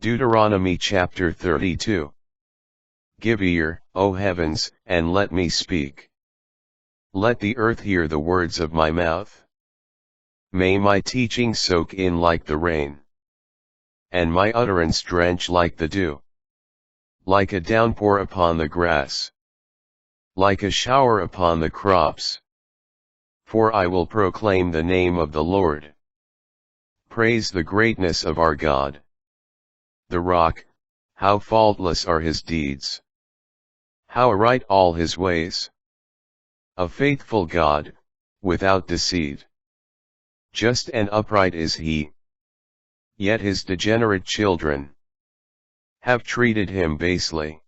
Deuteronomy chapter 32. Give ear, O heavens, and let me speak. Let the earth hear the words of my mouth. May my teaching soak in like the rain, and my utterance drench like the dew. Like a downpour upon the grass, like a shower upon the crops. For I will proclaim the name of the Lord. Praise the greatness of our God. The rock, how faultless are his deeds. How aright all his ways. A faithful God, without deceit. Just and upright is he. Yet his degenerate children have treated him basely.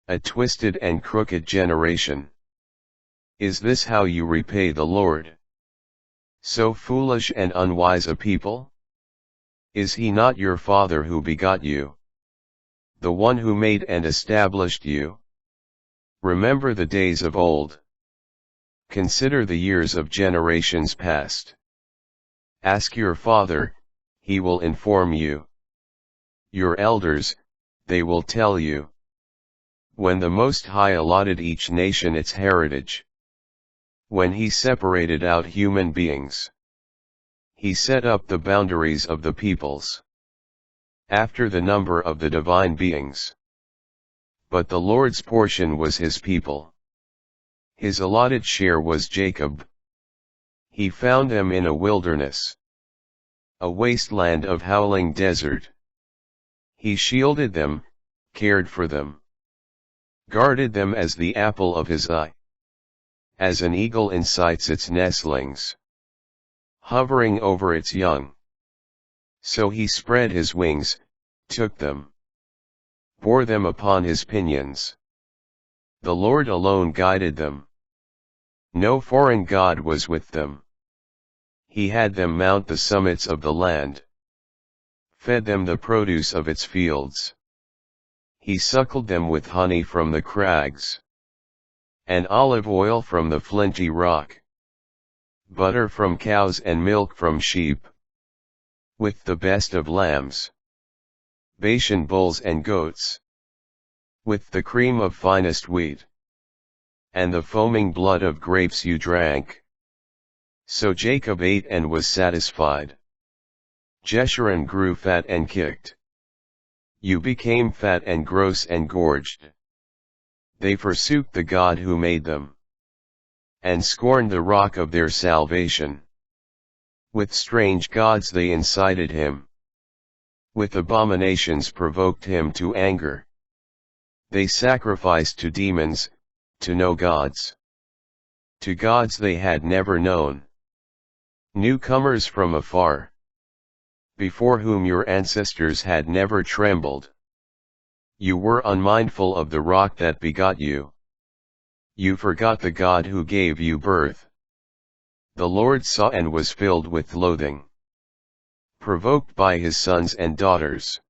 A twisted and crooked generation. Is this how you repay the Lord? So foolish and unwise a people? Is he not your Father who begot you? The one who made and established you? Remember the days of old. Consider the years of generations past. Ask your father, he will inform you. Your elders, they will tell you. When the Most High allotted each nation its heritage. When he separated out human beings. He set up the boundaries of the peoples, after the number of the divine beings. But the Lord's portion was his people. His allotted share was Jacob. He found them in a wilderness, a wasteland of howling desert. He shielded them, cared for them, guarded them as the apple of his eye. As an eagle incites its nestlings, hovering over its young. So he spread his wings, took them, bore them upon his pinions. The Lord alone guided them. No foreign god was with them. He had them mount the summits of the land, fed them the produce of its fields. He suckled them with honey from the crags, and olive oil from the flinty rock, butter from cows and milk from sheep, with the best of lambs, Bashan bulls and goats, with the cream of finest wheat, and the foaming blood of grapes you drank. So Jacob ate and was satisfied. Jeshurun grew fat and kicked. You became fat and gross and gorged. They forsook the God who made them, and scorned the rock of their salvation. With strange gods they incited him. With abominations provoked him to anger. They sacrificed to demons, to no gods. To gods they had never known. Newcomers from afar, before whom your ancestors had never trembled. You were unmindful of the rock that begot you. You forgot the God who gave you birth. The Lord saw and was filled with loathing, provoked by his sons and daughters.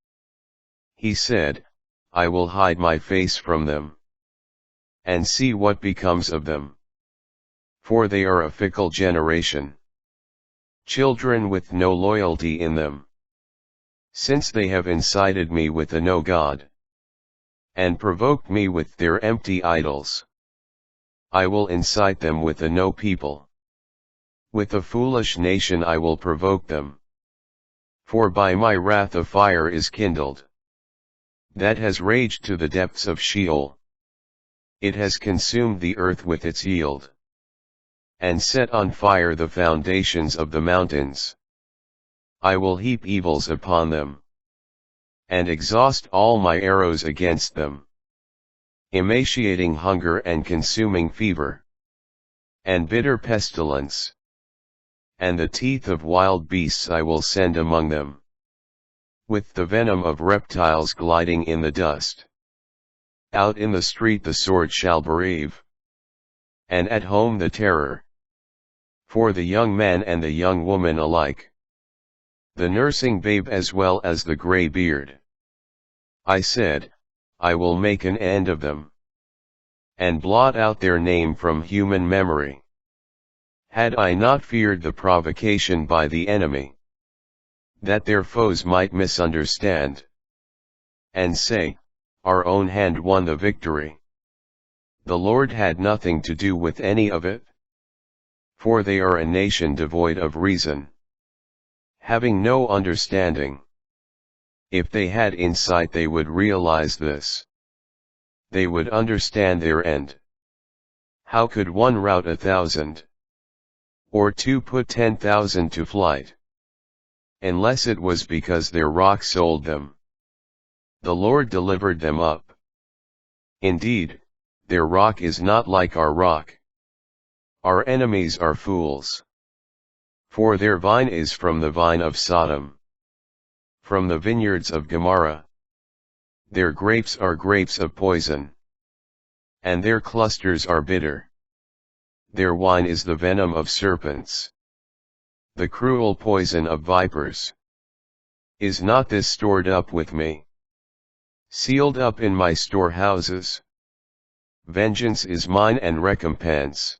He said, I will hide my face from them, and see what becomes of them. For they are a fickle generation, children with no loyalty in them. Since they have incited me with a no God, and provoked me with their empty idols, I will incite them with a no people. With a foolish nation I will provoke them. For by my wrath a fire is kindled, that has raged to the depths of Sheol. It has consumed the earth with its yield, and set on fire the foundations of the mountains. I will heap evils upon them, and exhaust all my arrows against them. Emaciating hunger and consuming fever, and bitter pestilence, and the teeth of wild beasts I will send among them, with the venom of reptiles gliding in the dust. Out in the street the sword shall bereave, and at home the terror, for the young man and the young woman alike, the nursing babe as well as the gray beard. I said, I will make an end of them, and blot out their name from human memory. Had I not feared the provocation by the enemy, that their foes might misunderstand, and say, "Our own hand won the victory." The Lord had nothing to do with any of it. For they are a nation devoid of reason, having no understanding. If they had insight they would realize this. They would understand their end. How could one rout 1,000? Or two put 10,000 to flight? Unless it was because their rock sold them. The Lord delivered them up. Indeed, their rock is not like our rock. Our enemies are fools. For their vine is from the vine of Sodom, from the vineyards of Gomorrah. Their grapes are grapes of poison, and their clusters are bitter. Their wine is the venom of serpents, the cruel poison of vipers. Is not this stored up with me, sealed up in my storehouses? Vengeance is mine and recompense,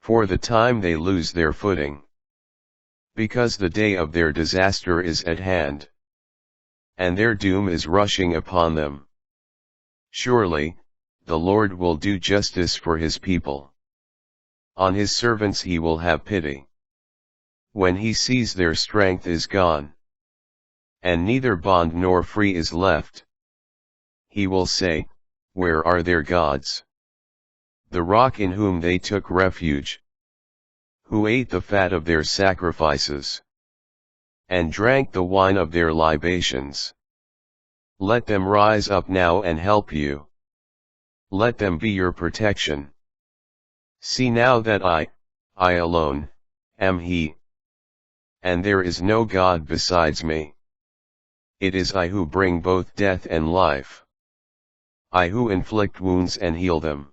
for the time they lose their footing, because the day of their disaster is at hand, and their doom is rushing upon them. Surely, the Lord will do justice for his people. On his servants he will have pity. When he sees their strength is gone, and neither bond nor free is left, he will say, "Where are their gods? The rock in whom they took refuge, who ate the fat of their sacrifices, and drank the wine of their libations." Let them rise up now and help you. Let them be your protection. See now that I alone, am he, and there is no God besides me. It is I who bring both death and life, I who inflict wounds and heal them,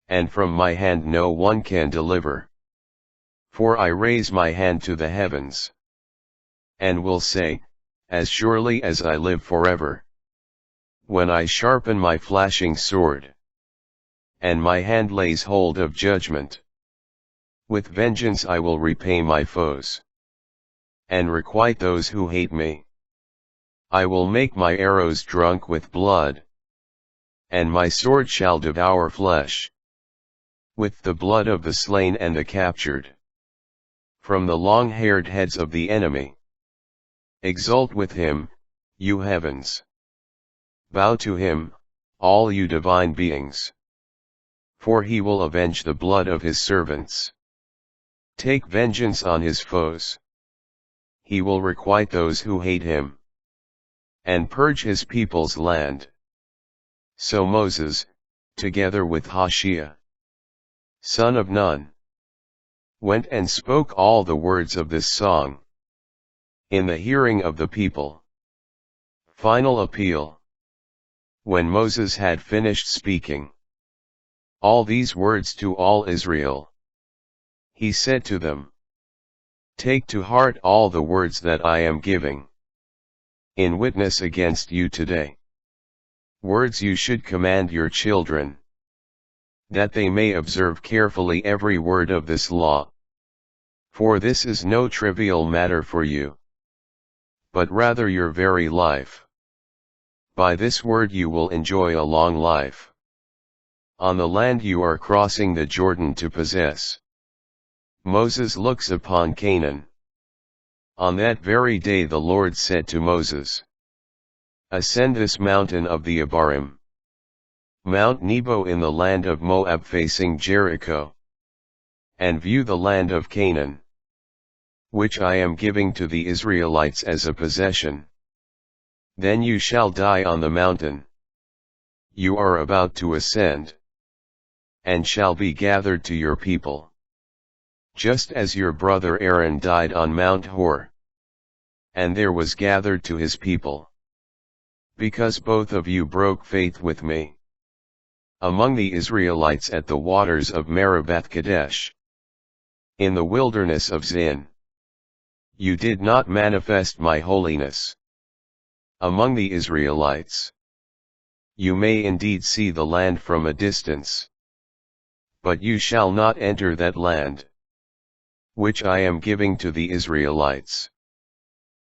and from my hand no one can deliver. For I raise my hand to the heavens, and will say, as surely as I live forever. When I sharpen my flashing sword, and my hand lays hold of judgment, with vengeance I will repay my foes, and requite those who hate me. I will make my arrows drunk with blood, and my sword shall devour flesh, with the blood of the slain and the captured, from the long-haired heads of the enemy. Exult with him, you heavens. Bow to him, all you divine beings. For he will avenge the blood of his servants. Take vengeance on his foes. He will requite those who hate him, and purge his people's land. So Moses, together with Hoshea, son of Nun, went and spoke all the words of this song, in the hearing of the people. Final appeal. When Moses had finished speaking all these words to all Israel, he said to them, "Take to heart all the words that I am giving in witness against you today. Words you should command your children, that they may observe carefully every word of this law. For this is no trivial matter for you, but rather your very life. By this word you will enjoy a long life, on the land you are crossing the Jordan to possess." Moses looks upon Canaan. On that very day the Lord said to Moses, "Ascend this mountain of the Abarim, Mount Nebo in the land of Moab facing Jericho, and view the land of Canaan, which I am giving to the Israelites as a possession. Then you shall die on the mountain you are about to ascend, and shall be gathered to your people, just as your brother Aaron died on Mount Hor, and there was gathered to his people, because both of you broke faith with me among the Israelites at the waters of Meribah Kadesh, in the wilderness of Zin. You did not manifest my holiness among the Israelites. You may indeed see the land from a distance, but you shall not enter that land, which I am giving to the Israelites.